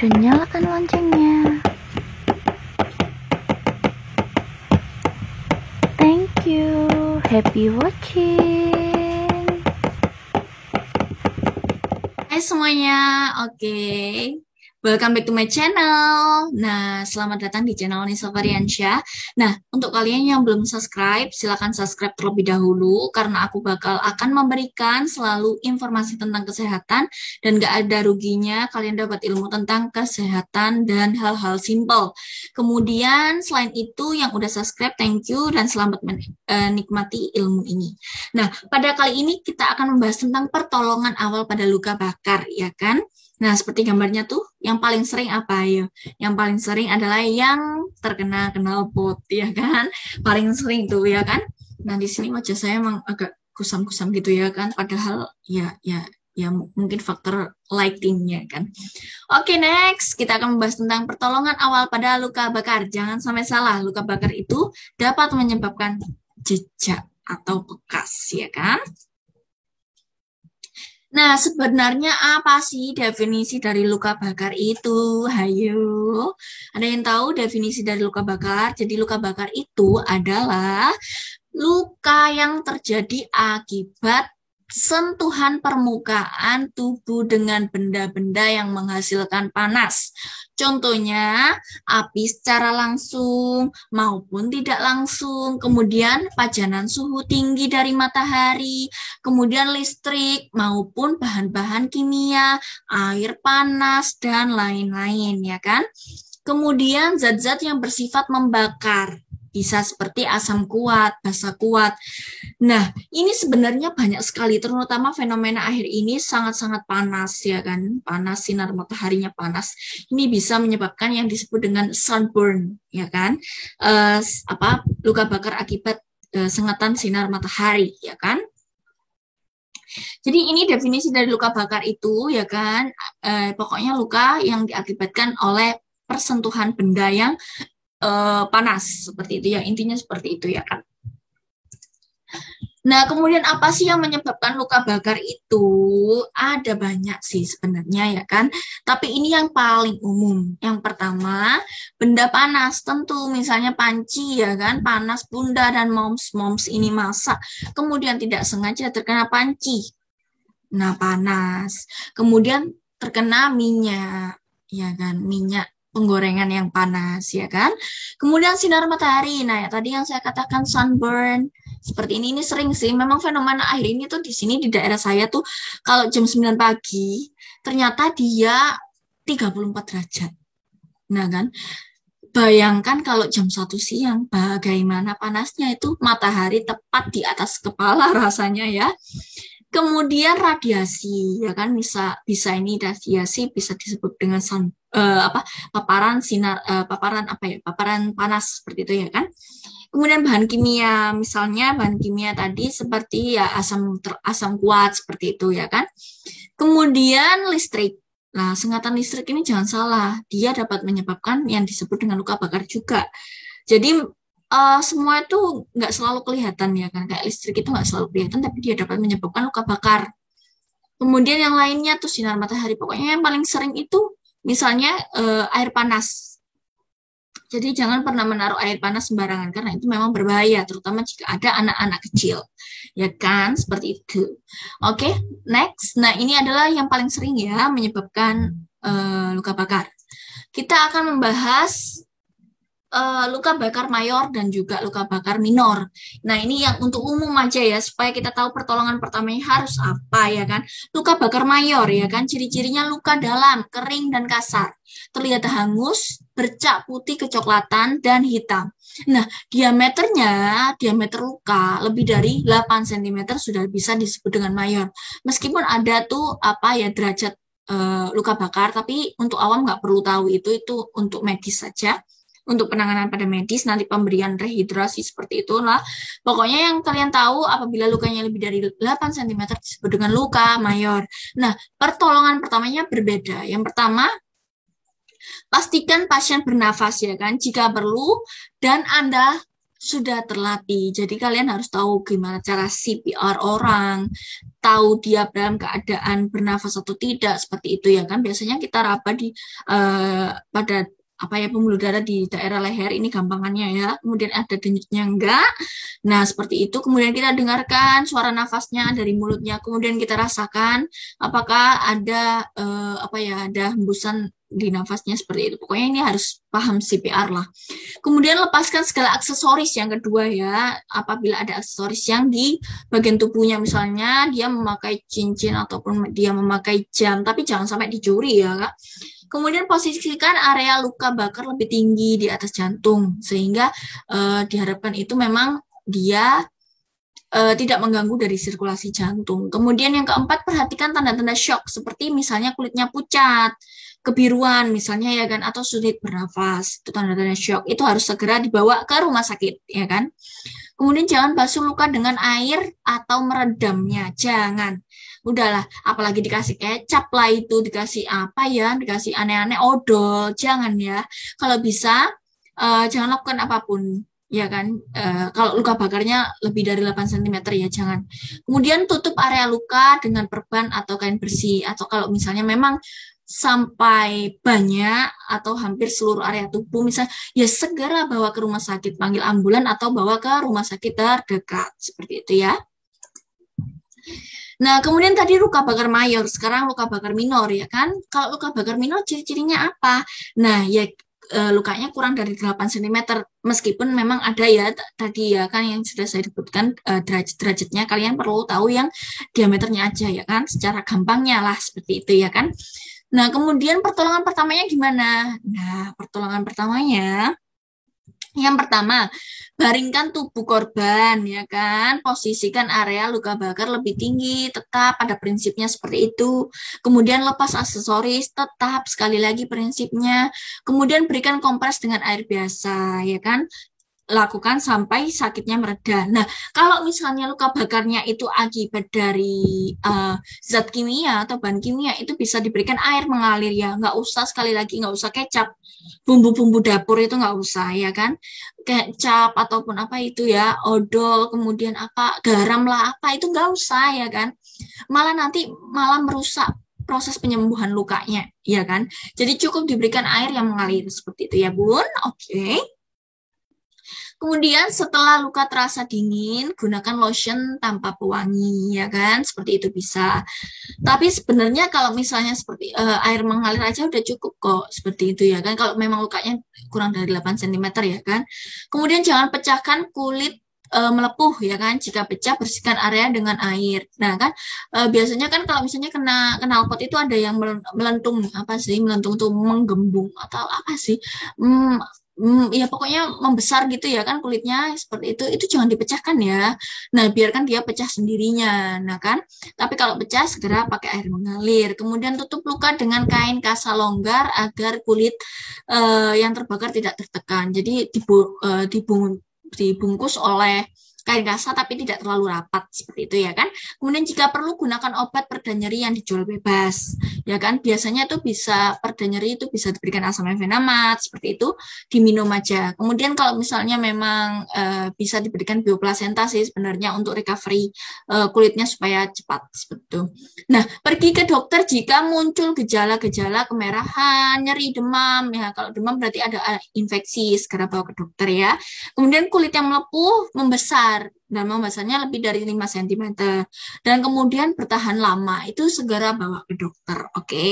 dan nyalakan loncengnya. Thank you. Happy watching. Hai semuanya, oke. Welcome back to my channel. Nah, selamat datang di channel Nisa Variansyah. Nah, untuk kalian yang belum subscribe, silakan subscribe terlebih dahulu karena aku akan memberikan selalu informasi tentang kesehatan dan gak ada ruginya kalian dapat ilmu tentang kesehatan dan hal-hal simple. Kemudian, selain itu yang udah subscribe, thank you dan selamat menikmati ilmu ini. Nah, pada kali ini kita akan membahas tentang pertolongan awal pada luka bakar, ya kan? Nah, seperti gambarnya tuh, yang paling sering apa ya? Yang paling sering adalah yang terkena knalpot, ya kan? Paling sering tuh, ya kan? Nah, di sini wajah saya emang agak kusam-kusam gitu ya kan? Padahal ya mungkin faktor lightingnya kan. Oke, next kita akan membahas tentang pertolongan awal pada luka bakar. Jangan sampai salah, luka bakar itu dapat menyebabkan jejak atau bekas, ya kan? Nah, sebenarnya apa sih definisi dari luka bakar itu? Hayo, ada yang tahu definisi dari luka bakar? Jadi luka bakar itu adalah luka yang terjadi akibat sentuhan permukaan tubuh dengan benda-benda yang menghasilkan panas. Contohnya, api secara langsung maupun tidak langsung, kemudian pajanan suhu tinggi dari matahari, kemudian listrik maupun bahan-bahan kimia, air panas, dan lain-lain, ya kan? Kemudian zat-zat yang bersifat membakar, bisa seperti asam kuat, basa kuat. Nah, ini sebenarnya banyak sekali, terutama fenomena akhir ini sangat-sangat panas, ya kan? Panas, sinar mataharinya panas. Ini bisa menyebabkan yang disebut dengan sunburn, ya kan? Luka bakar akibat sengatan sinar matahari, ya kan? Jadi ini definisi dari luka bakar itu, ya kan? Pokoknya luka yang diakibatkan oleh persentuhan benda yang panas seperti itu ya, intinya seperti itu ya kan. Nah, kemudian apa sih yang menyebabkan luka bakar itu? Ada banyak sih sebenarnya ya kan. Tapi ini yang paling umum. Yang pertama, benda panas tentu misalnya panci ya kan, panas bunda dan moms ini masak. Kemudian tidak sengaja terkena panci. Nah, panas. Kemudian terkena minyak, ya kan, minyak penggorengan yang panas, ya kan. Kemudian sinar matahari. Nah, ya tadi yang saya katakan sunburn. Seperti ini sering sih. Memang fenomena air ini tuh di sini di daerah saya tuh kalau jam 9 pagi ternyata dia 34 derajat. Nah, kan. Bayangkan kalau jam 1 siang, bagaimana panasnya itu matahari tepat di atas kepala rasanya ya. Kemudian radiasi, ya kan bisa ini radiasi bisa disebut dengan paparan sinar paparan panas seperti itu ya kan. Kemudian bahan kimia, misalnya bahan kimia tadi seperti ya asam kuat seperti itu ya kan. Kemudian listrik. Nah, sengatan listrik ini jangan salah, dia dapat menyebabkan yang disebut dengan luka bakar juga. Jadi semua itu nggak selalu kelihatan ya kan, kayak listrik itu nggak selalu kelihatan tapi dia dapat menyebabkan luka bakar. Kemudian yang lainnya tuh sinar matahari, pokoknya yang paling sering itu misalnya air panas. Jadi jangan pernah menaruh air panas sembarangan karena itu memang berbahaya, terutama jika ada anak-anak kecil, ya kan, seperti itu. Oke, next. Nah, ini adalah yang paling sering ya menyebabkan luka bakar. Kita akan membahas luka bakar mayor dan juga luka bakar minor. Nah, ini yang untuk umum aja ya, supaya kita tahu pertolongan pertamanya harus apa ya kan. Luka bakar mayor ya kan, ciri-cirinya luka dalam, kering dan kasar. Terlihat hangus, bercak putih kecoklatan dan hitam. Nah, diameter luka lebih dari 8 cm sudah bisa disebut dengan mayor. Meskipun ada tuh derajat luka bakar, tapi untuk awam nggak perlu tahu itu untuk medis saja. Untuk penanganan pada medis, nanti pemberian rehidrasi seperti itulah. Pokoknya yang kalian tahu apabila lukanya lebih dari 8 cm disebut dengan luka mayor. Nah, pertolongan pertamanya berbeda. Yang pertama, pastikan pasien bernafas ya kan, jika perlu, dan Anda sudah terlatih. Jadi kalian harus tahu gimana cara CPR orang, tahu dia dalam keadaan bernafas atau tidak, seperti itu ya kan. Biasanya kita raba di pada apa ya, pembuluh darah di daerah leher ini gampangannya ya. Kemudian ada denyutnya enggak. Nah, seperti itu. Kemudian kita dengarkan suara nafasnya dari mulutnya. Kemudian kita rasakan apakah ada apa ya, ada hembusan di nafasnya seperti itu. Pokoknya ini harus paham CPR lah. Kemudian lepaskan segala aksesoris yang kedua ya. Apabila ada aksesoris yang di bagian tubuhnya, misalnya dia memakai cincin ataupun dia memakai jam, tapi jangan sampai dicuri ya, Kak. Kemudian posisikan area luka bakar lebih tinggi di atas jantung, sehingga diharapkan itu memang dia tidak mengganggu dari sirkulasi jantung. Kemudian yang keempat, perhatikan tanda-tanda shock, seperti misalnya kulitnya pucat, kebiruan misalnya ya kan, atau sulit bernafas. Itu tanda-tanda shock. Itu harus segera dibawa ke rumah sakit ya kan. Kemudian jangan basuh luka dengan air atau meredamnya. Jangan. Udahlah, apalagi dikasih kecap lah itu, dikasih apa ya, dikasih aneh-aneh odol. Jangan ya. Kalau bisa, jangan lakukan apapun. Ya kan, kalau luka bakarnya lebih dari 8 cm ya jangan. Kemudian tutup area luka dengan perban atau kain bersih. Atau kalau misalnya memang sampai banyak atau hampir seluruh area tubuh, misalnya ya segera bawa ke rumah sakit, panggil ambulan atau bawa ke rumah sakit terdekat, seperti itu ya. Nah, kemudian tadi luka bakar mayor, sekarang luka bakar minor ya kan. Kalau luka bakar minor ciri-cirinya apa? Nah, ya lukanya kurang dari 8 cm, meskipun memang ada ya tadi ya kan yang sudah saya sebutkan derajat-derajatnya, kalian perlu tahu yang diameternya aja ya kan, secara gampangnya lah seperti itu ya kan. Nah, kemudian pertolongan pertamanya gimana? Nah, pertolongan pertamanya yang pertama, baringkan tubuh korban, ya kan? Posisikan area luka bakar lebih tinggi, tetap pada prinsipnya seperti itu. Kemudian lepas aksesoris, tetap sekali lagi prinsipnya. Kemudian berikan kompres dengan air biasa, ya kan? Lakukan sampai sakitnya mereda. Nah, kalau misalnya luka bakarnya itu akibat dari zat kimia atau bahan kimia, itu bisa diberikan air mengalir ya. Nggak usah sekali lagi, nggak usah kecap. Bumbu-bumbu dapur itu nggak usah ya kan. Kecap ataupun apa itu ya, odol, kemudian apa, garam lah apa, itu nggak usah ya kan. Malah nanti malah merusak proses penyembuhan lukanya, ya kan. Jadi cukup diberikan air yang mengalir seperti itu ya, Bun. Oke. Kemudian setelah luka terasa dingin, gunakan lotion tanpa pewangi, ya kan? Seperti itu bisa. Tapi sebenarnya kalau misalnya seperti air mengalir aja udah cukup kok, seperti itu ya kan? Kalau memang lukanya kurang dari 8 cm ya kan? Kemudian jangan pecahkan kulit melepuh ya kan. Jika pecah, bersihkan area dengan air. Nah kan biasanya kan kalau misalnya kena knalpot itu ada yang melentung, apa sih melentung tuh, menggembung atau apa sih, ya pokoknya membesar gitu ya kan kulitnya seperti itu jangan dipecahkan ya. Nah, biarkan dia pecah sendirinya. Nah kan, tapi kalau pecah segera pakai air mengalir. Kemudian tutup luka dengan kain kasa longgar agar kulit yang terbakar tidak tertekan. Jadi dibungkus oleh kain kasa tapi tidak terlalu rapat seperti itu ya kan. Kemudian jika perlu gunakan obat pereda nyeri yang dijual bebas ya kan. Biasanya itu bisa pereda nyeri itu bisa diberikan asam mefenamat seperti itu, diminum aja. Kemudian kalau misalnya memang bisa diberikan bioplasenta sih sebenarnya untuk recovery kulitnya supaya cepat seperti itu. Nah, pergi ke dokter jika muncul gejala-gejala kemerahan, nyeri, demam ya. Kalau demam berarti ada infeksi, segera bawa ke dokter ya. Kemudian kulit yang melepuh, membesar, dan membesarnya lebih dari 5 cm. Dan kemudian bertahan lama, itu segera bawa ke dokter, oke?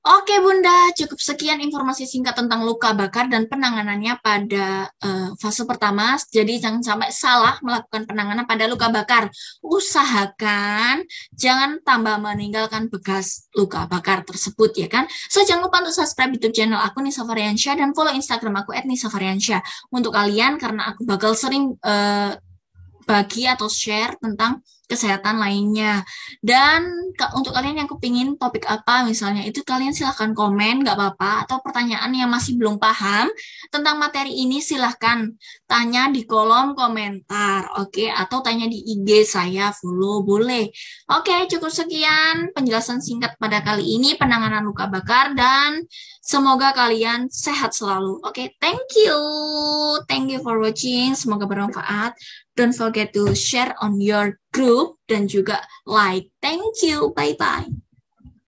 Oke Bunda, cukup sekian informasi singkat tentang luka bakar dan penanganannya pada fase pertama. Jadi jangan sampai salah melakukan penanganan pada luka bakar. Usahakan jangan tambah meninggalkan bekas luka bakar tersebut ya kan. So jangan lupa untuk subscribe YouTube channel aku Nisa Variansyah dan follow Instagram aku @nisavariansyah. Untuk kalian karena aku bakal sering bagi atau share tentang kesehatan lainnya. Dan untuk kalian yang kepingin topik apa misalnya, itu kalian silahkan komen, nggak apa-apa. Atau pertanyaan yang masih belum paham tentang materi ini, silahkan tanya di kolom komentar, oke? Atau tanya di IG saya, follow, boleh. Oke, cukup sekian penjelasan singkat pada kali ini, penanganan luka bakar, dan semoga kalian sehat selalu. Oke, thank you. Thank you for watching. Semoga bermanfaat. Don't forget to share on your group dan juga like. Thank you. Bye-bye.